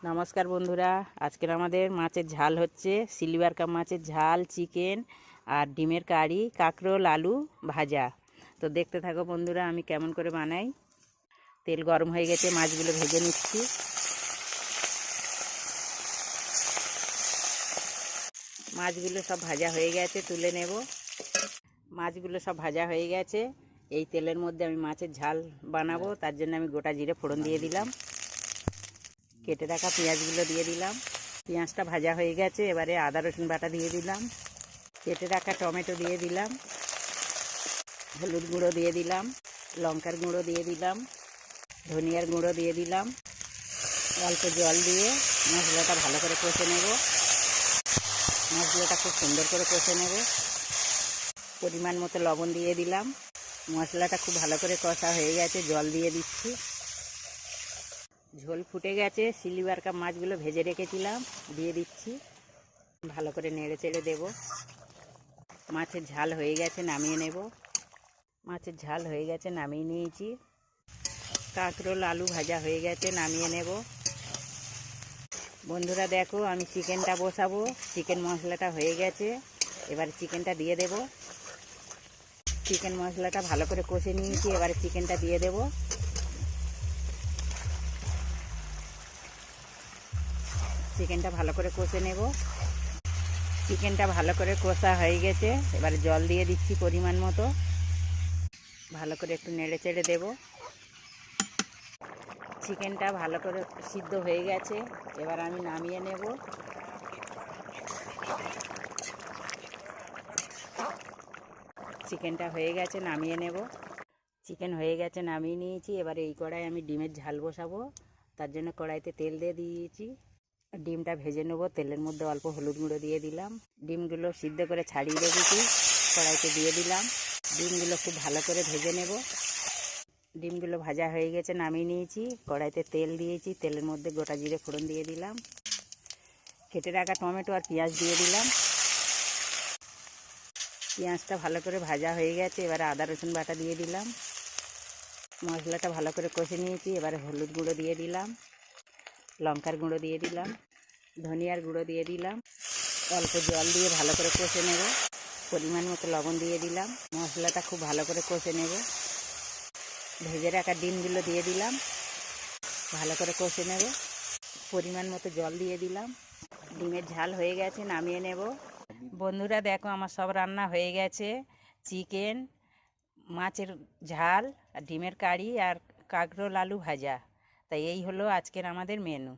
নমস্কার বন্ধুরা, আজকের আমাদের মাছের ঝাল হচ্ছে সিলভার কাপ মাছের ঝাল, চিকেন আর ডিমের কারি, কাঁকরোল, আলু ভাজা। তো দেখতে থাকো বন্ধুরা আমি কেমন করে বানাই। তেল গরম হয়ে গেছে, মাছগুলো ভেজে নিচ্ছি। মাছগুলো সব ভাজা হয়ে গেছে, তুলে নেব। মাছগুলো সব ভাজা হয়ে গেছে। এই তেলের মধ্যে আমি মাছের ঝাল বানাবো, তার জন্য আমি গোটা জিরে ফোড়ন দিয়ে দিলাম। কেটে রাখা পেঁয়াজগুলো দিয়ে দিলাম। পেঁয়াজটা ভাজা হয়ে গেছে, এবারে আদা রসুন বাটা দিয়ে দিলাম। কেটে রাখা টমেটো দিয়ে দিলাম। হলুদ গুঁড়ো দিয়ে দিলাম, লঙ্কার গুঁড়ো দিয়ে দিলাম, ধনিয়ার গুঁড়ো দিয়ে দিলাম। অল্প জল দিয়ে মশলাটা ভালো করে কষে নেব। মশলাটা খুব সুন্দর করে কষে নেব। পরিমাণ মতো লবণ দিয়ে দিলাম। মশলাটা খুব ভালো করে কষা হয়ে গেছে, জল দিয়ে দিচ্ছি। ঝোল ফুটে গেছে, সিলভার কাপ মাছগুলো ভেজে রেখেছিলাম দিয়ে দিচ্ছি। ভালো করে নেড়ে চেড়ে দেবো। মাছের ঝাল হয়ে গেছে, নামিয়ে নেব। মাছের ঝাল হয়ে গেছে, নামিয়ে নিয়েছি। কাঁকরোল আলু ভাজা হয়ে গেছে, নামিয়ে নেব। বন্ধুরা দেখো, আমি চিকেনটা বসাবো। চিকেন মশলাটা হয়ে গেছে, এবার চিকেনটা দিয়ে দেব। চিকেন মশলাটা ভালো করে কষে নিয়েছি, এবারে চিকেনটা দিয়ে দেব। চিকেনটা ভালো করে কষে নেব। চিকেনটা ভালো করে কষা হয়ে গেছে, এবারে জল দিয়ে দিচ্ছি পরিমাণ মতো। ভালো করে একটু নেড়ে চেড়ে দেবো। চিকেনটা ভালো করে সিদ্ধ হয়ে গেছে, এবার আমি নামিয়ে নেব। চিকেনটা হয়ে গেছে, নামিয়ে নেব। চিকেন হয়ে গেছে, নামিয়ে নিয়েছি। এবারে এই কড়াই আমি ডিমের ঝাল বসাবো, তার জন্য কড়াইতে তেল দিয়ে দিয়েছি। ডিমটা ভেজে নেব। তেলের মধ্যে অল্প হলুদ গুঁড়ো দিয়ে দিলাম। ডিমগুলো সিদ্ধ করে ছাড়িয়ে রেখেছি, কড়াইতে দিয়ে দিলাম। ডিমগুলো খুব ভালো করে ভেজে নেব। ডিমগুলো ভাজা হয়ে গেছে, নামিয়ে নিয়েছি। কড়াইতে তেল দিয়েছি, তেলের মধ্যে গোটা জিরে ফোড়ন দিয়ে দিলাম। কেটে রাখা টমেটো আর পেঁয়াজ দিয়ে দিলাম। পেঁয়াজটা ভালো করে ভাজা হয়ে গেছে, এবারে আদা রসুন বাটা দিয়ে দিলাম। মশলাটা ভালো করে কষে নিয়েছি, এবারে হলুদ গুঁড়ো দিয়ে দিলাম, লঙ্কার গুঁড়ো দিয়ে দিলাম, ধনিয়ার গুঁড়ো দিয়ে দিলাম। অল্প জল দিয়ে ভালো করে কষে নেব। পরিমাণ মতো লবণ দিয়ে দিলাম। মশলাটা খুব ভালো করে কষে নেব। ভেজে রাখা ডিমগুলো দিয়ে দিলাম, ভালো করে কষে নেব। পরিমাণ মতো জল দিয়ে দিলাম। ডিমের ঝাল হয়ে গেছে, নামিয়ে নেব। বন্ধুরা দেখো, আমার সব রান্না হয়ে গেছে। চিকেন, মাছের ঝাল, আর ডিমের কারি আর কাঁকরোল আলু ভাজা। তাই এই হলো আজকের আমাদের মেনু।